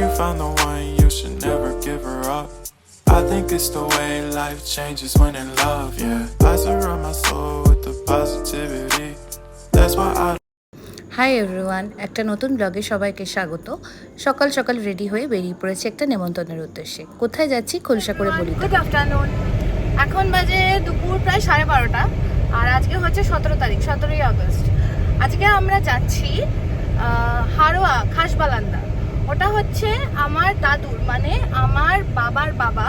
you found the one, you should never give her up. I think it's the way life changes when in love, yeah. I surround my soul with the positivity. That's why I hi everyone, একটা নতুন ব্লগে সবাইকে স্বাগত। সকাল সকাল ready হয়ে বেরিয়ে পড়েছি একটা নেমন্তন্নের উদ্দেশ্যে। কোথায় যাচ্ছি খোলসা করে বলি। Good afternoon. এখন বাজে দুপুর প্রায় 12:30, আর আজকে হচ্ছে 17ই আগস্ট। আজকে আমরা যাচ্ছি হারোয়া খাসবালান্দা। ওটা হচ্ছে আমার দাদুর, মানে আমার বাবার বাবা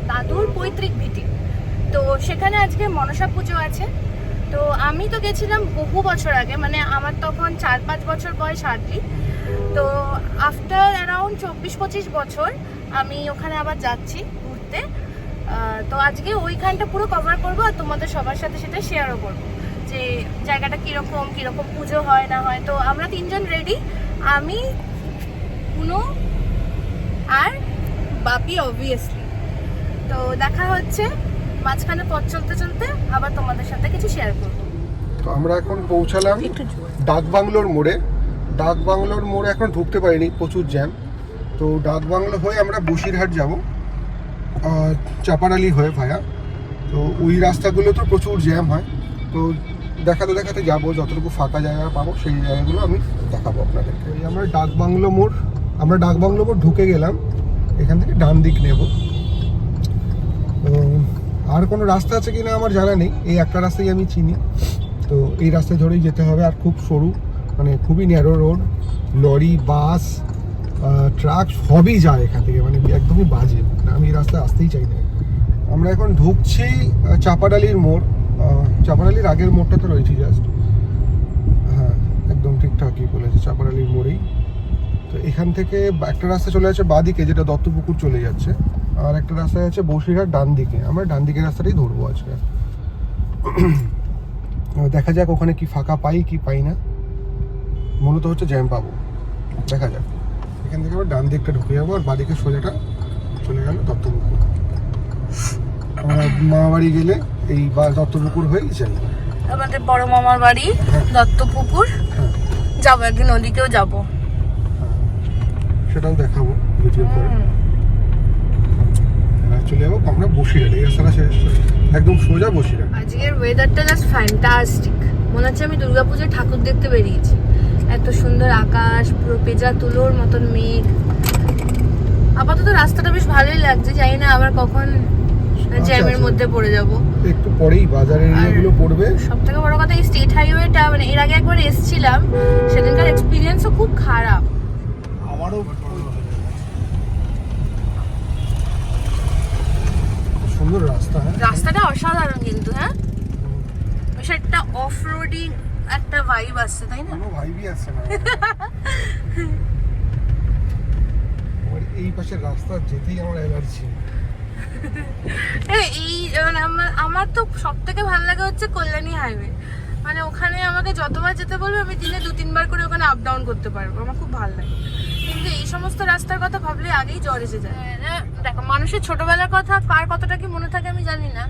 দাদুর পৈতৃক ভিটি। তো সেখানে আজকে মনসা পুজো আছে। তো আমি তো গেছিলাম বহু বছর আগে, মানে আমার তখন 4-5 বছর বয়স হার্ডলি। তো আফটার অ্যারাউন্ড 24-25 বছর আমি ওখানে আবার যাচ্ছি ঘুরতে। তো আজকে ওইখানটা পুরো কভার করবো, আর তোমাদের সবার সাথে সেটা শেয়ারও করবো যে জায়গাটা কীরকম পুজো হয় না হয়। তো আমরা 3 জন রেডি, আমি, পুনো আর বাপি অবভিয়াসলি। তো দেখা হচ্ছে মাঝখানে পথ চলতে চলতে, আবার তোমাদের সাথে কিছু শেয়ার করবো। তো আমরা এখন পৌঁছালাম ডাকবাংলোর মোড়ে। ডাকবাংলোর মোড়ে এখন ঢুকতে পারিনি, প্রচুর জ্যাম। তো ডাকবাংলো হয়ে আমরা বসিরহাট যাব, চাপাডালি হয়ে ভায়া। তো ওই রাস্তাগুলো তো প্রচুর জ্যাম হয়। তো দেখাতে যাবো, যতটুকু ফাঁকা জায়গা পাবো সেই জায়গাগুলো আমি দেখাবো আপনাদেরকে। এই আমরা ডাকবাংলো মোড় ঢুকে গেলাম। এখান থেকে ডান দিক নেব। তো আর কোনো রাস্তা আছে কিনা আমার জানা নেই, এই একটা রাস্তাই আমি চিনি। তো এই রাস্তায় ধরেই যেতে হবে, আর খুব সরু, মানে খুবই ন্যারো রোড। লরি, বাস, ট্রাক সবই যায় এখান থেকে, মানে একদমই বাজে। আমি এই রাস্তায় আসতেই চাই না। আমরা এখন ঢুকছি চাপাডালির মোড়। চাপাডালির আগের মোড়টাতে রয়েছি জাস্ট। হ্যাঁ, একদম ঠিকঠাকই বলেছে, চাপাডালির মোড়েই। তো এখান থেকে একটা রাস্তা চলে যাচ্ছে বাঁদিকে, যেটা দত্তপুকুর চলে যাচ্ছে। আর একটা রাস্তা আছে বসিরহাট ডান দিকে। আমরা ডান দিকের রাস্তাটাই ধরবো আজকে। দেখা যাক ওখানে কি ফাঁকা পাই কি পাই না। মূলত হচ্ছে জ্যাম পাবো, দেখা যাক। এখান থেকে আবার ডান দিকটা ঢুকে যাবো, আর বাঁদিকে সোজাটা চলে গেল দত্তপুকুর। আমরা মামাবাড়ি গেলে এই দত্তপুকুর হয়েই যাই। আমাদের বড় মামার বাড়ি দত্তপুকুর। যাবো একদিন, ওদিকেও যাবো, সেটাও দেখাবো ভিডিও করে। চলে যাবো আমরা বসিরহাট, এই রাস্তাটা শেষ একদম সোজা বসিরহাট। আজকের ওয়েদারটা জাস্ট ফ্যান্টাস্টিক। মনে হচ্ছে আমি দুর্গাপুজোর ঠাকুর দেখতে বেরিয়েছি। এত সুন্দর আকাশ, পুরো পেঁজা তুলোর মতন মেঘ। আপাতত রাস্তাটা বেশ ভালোই লাগছে, জানি না আবার কখন জ্যামের মধ্যে পড়ে যাব। একটু পরেই বাজার এরিয়াগুলো পড়বে। সবথেকে বড় কথা, এই স্টেট হাইওয়েটা, মানে এর আগে একবার এসেছিলাম, সেদিনকার এক্সপিরিয়েন্সও খুব খারাপ। আমারও সুন্দর রাস্তা, রাস্তাটা অসাধারণ কিন্তু। হ্যাঁ, বেশ একটা অফ রোডিং একটা ভাইব আসছে, তাই না? কোনো ভাইবই আসছে না। এই পাশের রাস্তা যেতেই আমার অ্যালার্জি। এই আমার তো সব থেকে ভালো লাগে হচ্ছে কল্যাণী হাইওয়ে। মানে ওখানে আমাকে যতবার যেতে বলবে আমি দিনে 2-3 বার করে ওখানে আপ ডাউন করতে পারবো, আমার খুব ভালো লাগে। কিন্তু এই সমস্ত রাস্তার কথা ভাবলে আগেই জ্বর এসে যায়। দেখো, মানুষের ছোটবেলার কথা কার কতটা কি মনে থাকে আমি জানি না।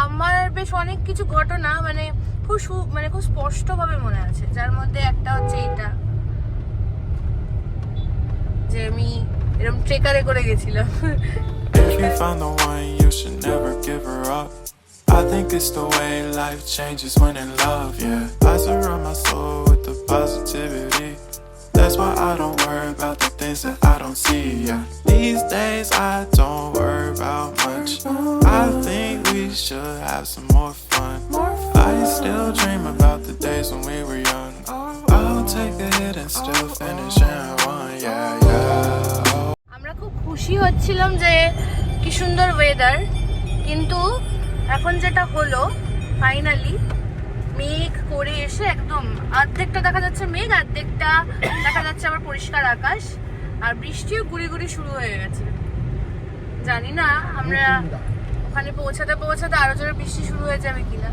আমার বেশ অনেক কিছু ঘটনা মানে খুব স্পষ্টভাবে মনে আছে, যার মধ্যে একটা হচ্ছে এইটা, যে আমি এরকম ট্রেকারে করে গেছিলাম। If you found the one, you should never give her up. I think it's the way life changes when in love, yeah. I surround my soul with the positivity. That's why I don't worry about the things that I don't see, yeah. These days I don't worry about much. I think we should have some more fun. I still dream about the days when we were young. I'll take a hit and still finish in one, yeah, yeah. আমরা খুব খুশি হচ্ছিলাম যে কি সুন্দর weather, কিন্তু এখন যেটা হলো ফাইনালি মেঘ করে এসে একদম অর্ধেকটা দেখা যাচ্ছে মেঘ, অর্ধেকটা দেখা যাচ্ছে আবার পরিষ্কার আকাশ, আর বৃষ্টিও গুড়ি গুড়ি শুরু হয়ে গেছে। জানি না আমরা ওখানে পৌঁছাতে আরো জোরে বৃষ্টি শুরু হয়ে যাবে কিনা।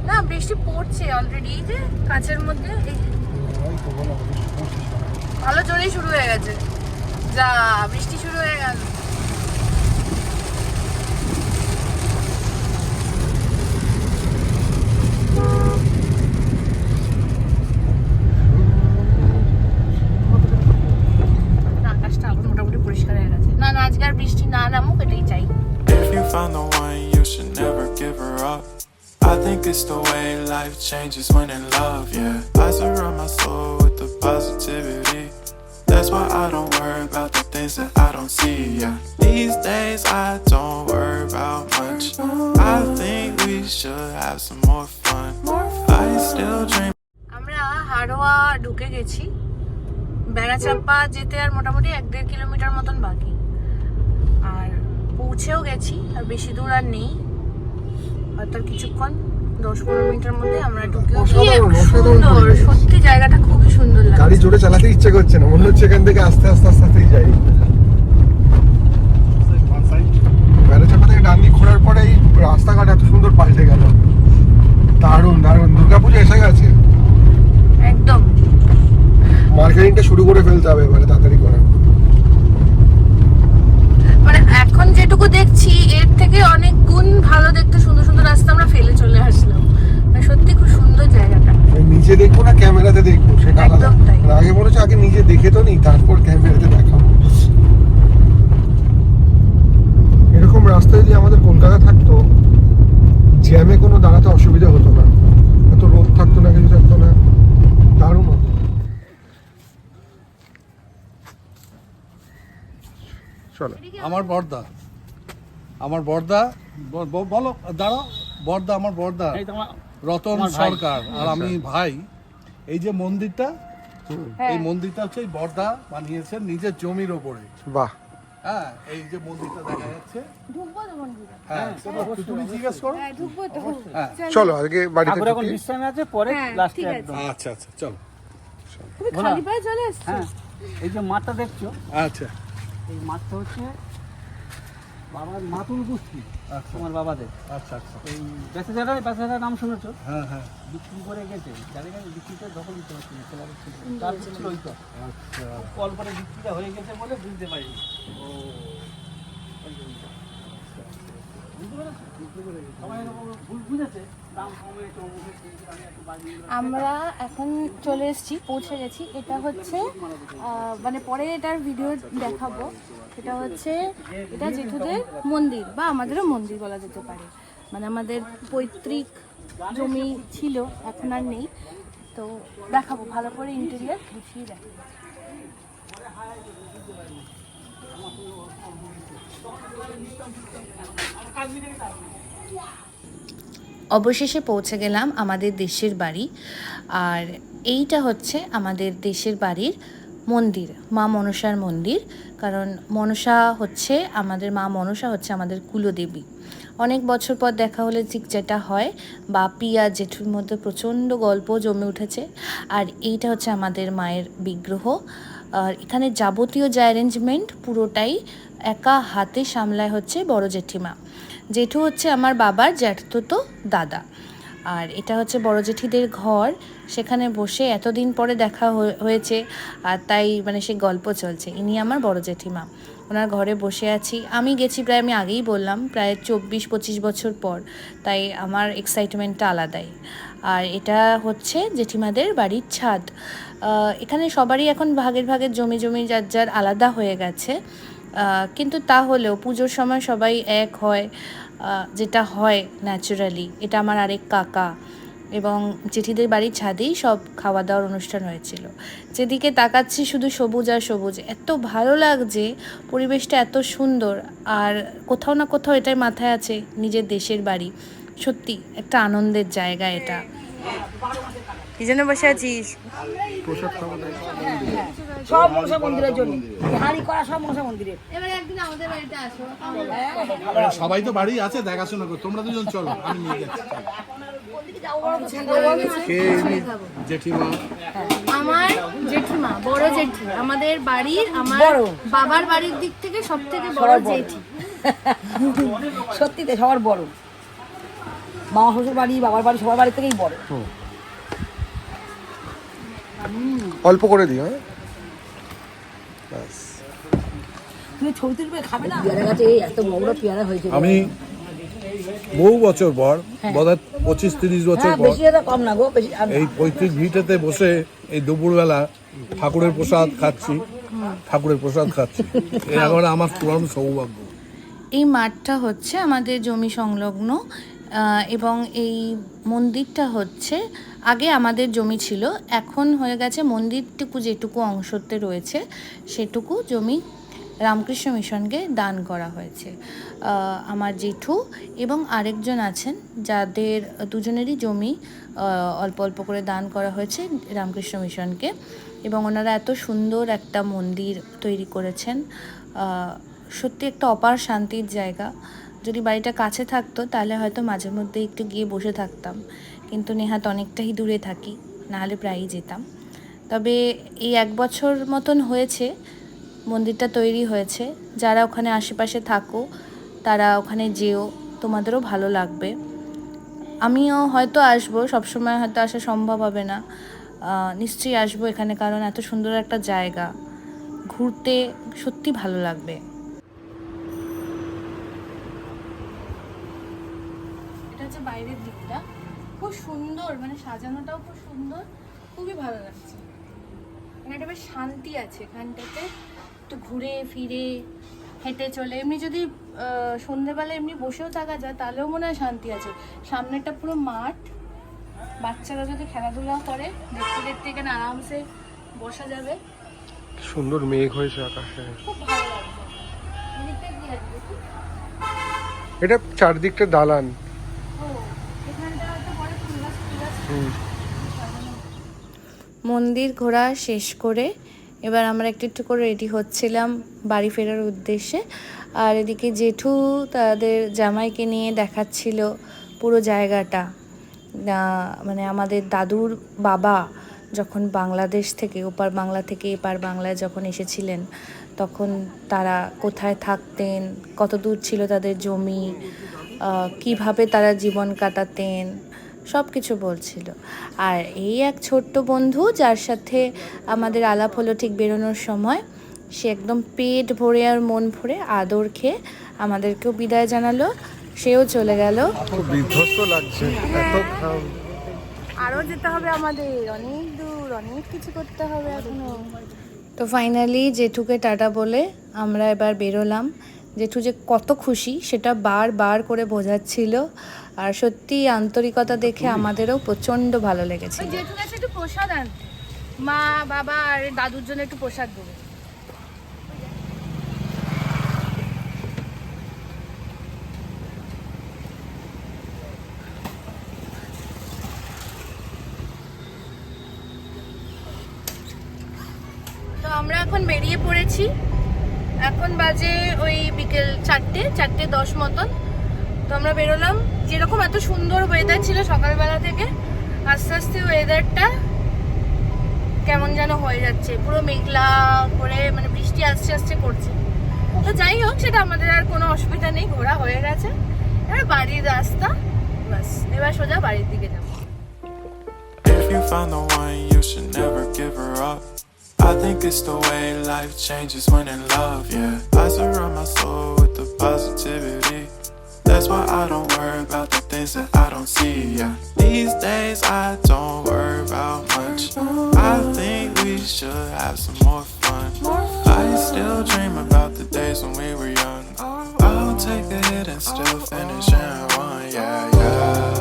না, বৃষ্টি পড়ছে অলরেডি, এই যে কাঁচের মধ্যে ভালো জোরেই শুরু হয়ে গেছে। যা বৃষ্টি শুরু হয়ে গেল। think it's the way life changes when in love, yeah. I surround my soul with the positivity. That's why I don't worry about the things that I don't see, yeah. These days I don't worry about much. I think we should have some more fun. I still dream. আমরা হাড়োয়া ঢুকে গেছি। বেড়াচাপ্পা যেতে আর মোটামুটি 1-1.5 kilometre মতন বাকি, আর পৌঁছেও গেছি। আর বেশি দূর আর নেই, হয়তো কিছুক্ষণ 10-15 মিনিটের মধ্যে আমরা ঢুকেও। সুন্দর, সত্যি জায়গাটা খুবই সুন্দর লাগে। গাড়ি জোরে চালাতে ইচ্ছে করছে না, মনে হচ্ছে এখান থেকে আস্তে আস্তে আস্তে আস্তেই যাই। বেড়াচাপা থেকে ডান দিক ঘোরার পরে এই রাস্তাঘাট এত সুন্দর পাল্টে গেল। দারুণ দারুণ, দুর্গাপুজো এসে গেছে একদম। মার্কেটিংটা শুরু করে ফেলতে হবে এবারে তাড়াতাড়ি করে। মানে এখন যেটুকু দেখছি এর থেকে অনেক গুণ ভালো দেখতে সুন্দর সুন্দর রাস্তা আমরা ফেলে চলে আসলাম। মানে সত্যি খুব সুন্দর জায়গাটা। নিজে দেখবো না ক্যামেরাতে দেখবো সেটা আলাদা। একদম তাই। আগে মনে হচ্ছে আগে নিজে দেখে তো নিই, তারপর ক্যামেরাতে দেখাবো। এরকম রাস্তা যদি আমাদের কলকাতা থাকতো, জ্যামে কোনো দাঁড়াতে অসুবিধা হতো না, এত রোদ থাকতো না, কিছু থাকতো না, দারুণ হতো। চলো। আমার বর্দা বলো, দাঁড়াও। বর্দা, আমার বর্দা রতন সরকার আর আমি ভাই। এই যে মন্দিরটা, এই মন্দিরটা হচ্ছে এই বর্দা বানিয়েছেন নিজের জমির ওপরে। বাহ। হ্যাঁ, এই যে মন্দিরটা দেখা যাচ্ছে। হ্যাঁ, তুমি জিজ্ঞেস করো। হ্যাঁ, চলো আজকে বাড়িতে এখন বিশ্রামে আছে, পরে লাস্টে একদম। আচ্ছা আচ্ছা, চলো। তুমি খালি পায়ে চলে এসছো? হ্যাঁ, এই যে মাঠটা দেখছো, আচ্ছা এই মাঠটা হচ্ছে বাবার মাতুল গোষ্ঠী, তোমার বাবাদের। আচ্ছা আচ্ছা, এই প্যাসেজারের নাম শুনেছো? হ্যাঁ হ্যাঁ, বিক্রি করে গেছে, যাদের কাছে বিক্রিটা দখল দিতে পারছিল, তার ছিল ওই তো। আচ্ছা। অল্প করে বিক্রিটা হয়ে গেছে বলে বুঝতে পারিনি। ও বুঝতে পেরেছো? সবাই এরকম ভুল বুঝেছে, দাম কমে তো আমরা এখন চলে এসেছি, পৌঁছে গেছি। এটা হচ্ছে মানে পরে এটার ভিডিও দেখাবো। এটা হচ্ছে এটা জেঠুদের মন্দির, বা আমাদেরও মন্দির বলা যেতে পারে। মানে আমাদের পৈতৃক জমি ছিল, এখন আর নেই। তো দেখাবো ভালো করে, ইন্টেরিয়ার গুছিয়ে দেখাবো। অবশেষে পৌঁছে গেলাম আমাদের দেশের বাড়ি। আর এইটা হচ্ছে আমাদের দেশের বাড়ির মন্দির, মা মনসার মন্দির। কারণ মনসা হচ্ছে আমাদের মা মনসা হচ্ছে আমাদের কুলদেবী। অনেক বছর পর দেখা হলে ঠিক যেটা হয়, বাপি আর জেঠুর মধ্যে প্রচণ্ড গল্প জমে উঠেছে। আর এইটা হচ্ছে আমাদের মায়ের বিগ্রহ। আর এখানে যাবতীয় যে অ্যারেঞ্জমেন্ট পুরোটাই একা হাতে সামলায় হচ্ছে বড় জেঠিমা। জেঠু হচ্ছে আমার বাবার জ্যাঠতো দাদা। আর এটা হচ্ছে বড় জেঠিদের ঘর, সেখানে বসে এতদিন পরে দেখা হয়েছে, আর তাই মানে সে গল্প চলছে। ইনি আমার বড় জেঠিমা, ওনার ঘরে বসে আছি। আমি গেছি প্রায়, আমি আগেই বললাম, প্রায় 24-25 বছর পর, তাই আমার এক্সাইটমেন্টটা আলাদাই। আর এটা হচ্ছে জেঠিমাদের বাড়ির ছাদ। এখানে সবারই এখন ভাগের ভাগের জমি যার যার আলাদা হয়ে গেছে, কিন্তু তা হলেও পুজোর সময় সবাই এক হয়, যেটা হয় ন্যাচারালি। এটা আমার আরেক কাকা এবং জেঠিদের বাড়ির ছাদেই সব খাওয়া দাওয়ার অনুষ্ঠান হয়েছিল। যেদিকে তাকাচ্ছি শুধু সবুজ আর সবুজ, এত ভালো লাগছে, পরিবেশটা এত সুন্দর। আর কোথাও না কোথাও এটাই মাথায় আছে, নিজের দেশের বাড়ি। সত্যি একটা আনন্দের জায়গা এটা। কি জন্য বসে আছিস? সব মনসা মন্দিরের জন্য হাঁড়ি করা, সব মনসা মন্দিরের। এবার একদিন আমাদের বাড়িতে আসো। সবাই তো বাড়ি আছে, দেখাশোনা করো। তোমরা দুজন চলো, আমি নিয়ে যাচ্ছি। জেঠিমা, আমার জেঠিমা, বড় জেঠি, আমাদের বাড়ির, আমার বাবার বাড়ির দিক থেকে সব থেকে বড় জেঠি। সত্যিতে সবার বড়, মামা শ্বশুর বাড়ি, বাবার বাড়ি, সবার বাড়ি থেকেই বড়। অল্প করে দিও। তুমি ছবি তুলবে, খাবে না? পেয়ারা গাছে এত বড় পেয়ারা হয়েছে। আমি বহু বছর পর, বোধহয় 25-30 বছর পর, বেশি এটা কম না গো, বেশি। এই পৈতৃক ভিটেতে বসে এই দুপুরবেলা ঠাকুরের প্রসাদ খাচ্ছি। এই এখন আমার পুরানো সৌভাগ্য। এই মাঠটা হচ্ছে আমাদের জমি সংলগ্ন। এবং এই মন্দিরটা হচ্ছে আগে আমাদের জমি ছিল, এখন হয়ে গেছে মন্দিরটুকু যেটুকু অংশতে রয়েছে সেটুকু জমি রামকৃষ্ণ মিশনকে দান করা হয়েছে। আমার জেঠু এবং আরেকজন আছেন যাদের দুজনেরই জমি অল্প অল্প করে দান করা হয়েছে রামকৃষ্ণ মিশনকে, এবং ওনারা এত সুন্দর একটা মন্দির তৈরি করেছেন। সত্যি একটা অপার শান্তির জায়গা। যদি বাড়িটা কাছে থাকতো তাহলে হয়তো মাঝে মধ্যে একটু গিয়ে বসে থাকতাম, কিন্তু নেহাত অনেকটাই দূরে থাকি, নাহলে প্রায়ই যেতাম। তবে এই 1 বছর মতন হয়েছে মন্দিরটা তৈরি হয়েছে। যারা ওখানে আশেপাশে থাকো তারা ওখানে যেও, তোমাদেরও ভালো লাগবে। আমিও হয়তো আসবো, সবসময় হয়তো আসা সম্ভব হবে না, নিশ্চয়ই আসবো এখানে, কারণ এত সুন্দর একটা জায়গা, ঘুরতে সত্যি ভালো লাগবে। এটা হচ্ছে বাইরের দিকটা, খুব সুন্দর, মানে সাজানোটাও খুব সুন্দর, খুবই ভালো লাগছে। এখানটা বেশ শান্তি আছে, এখানটাতে একটু ঘুরে ফিরে হেঁটে চলে, এমনি যদি সন্ধেবেলা এমনি বসেও থাকা যায় তাহলেও মনে হয় শান্তি আছে। সামনেটা পুরো মাঠ, বাচ্চারা যদি খেলাধুলা করে দেখতে দেখতে এখানে আরামসে বসা যাবে। সুন্দর মেঘ হয়েছে আকাশে, খুব ভালো লাগছে। এদিকটা কি আছে দেখি? এটা চারদিকটা দালান। ও, এখানটা একটা বড় ফুল গাছ মন্দির ঘোরা শেষ করে এবার আমরা একটু একটু করে রেডি হচ্ছিলাম বাড়ি ফেরার উদ্দেশ্যে। আর এদিকে জেঠু তাদের জামাইকে নিয়ে দেখাচ্ছিল পুরো জায়গাটা। মানে আমাদের দাদুর বাবা যখন বাংলাদেশ থেকে, ওপার বাংলা থেকে এপার বাংলায় যখন এসেছিলেন, তখন তারা কোথায় থাকতেন, কত দূর ছিল তাদের জমি, কিভাবে তারা জীবন কাটাতেন, সব কিছু বলছিল। আর এই এক ছোট্ট বন্ধু যার সাথে আমাদের আলাপ হলো ঠিক বেরোনোর সময়, সে একদম পেট ভরে আর মন ভরে আদর খেয়ে আমাদেরকেও বিদায় জানালো, সেও চলে গেল। খুব বিধ্বস্ত লাগছে, এত ঘাম। আরও যেতে হবে আমাদের, অনেক দূর, অনেক কিছু করতে হবে এখনো। তো ফাইনালি জেঠুকে টাটা বলে আমরা এবার বেরোলাম। জেঠু যে কত খুশি সেটা বারবার করে বোঝাচ্ছিল, আর সত্যি আন্তরিকতা দেখে আমাদেরও প্রচণ্ড ভালো লেগেছে। জেঠুর কাছে একটু প্রসাদ আনতে, মা বাবা আর দাদুর জন্য একটু প্রসাদ দেবে। তো আমরা এখন বেরিয়ে পড়েছি, এখন বাজে ওই বিকেল 4:10 মতন। তো আমরা বেরোলাম, যেরকম এত সুন্দর ওয়েদার ছিল সকালবেলা থেকে, আস্তে আস্তে ওয়েদারটা কেমন যেন হয়ে যাচ্ছে, পুরো মেঘলা করে, মানে বৃষ্টি আস্তে আস্তে করছে। তো যাই হোক, সেটা আমাদের আর কোনো অসুবিধা নেই, ঘোরা হয়ে গেছে। এবার বাড়ির রাস্তা, বাস এবার সোজা বাড়ির দিকে যাবো। If you found the one, you should never give her up. I think it's the way life changes when in love, yeah. I surround my soul with the positivity. That's why I don't worry about the things that I don't see, yeah. These days I don't worry about much. I think we should have some more fun. I still dream about the days when we were young. I'll take a hit and still finish in one, yeah, yeah.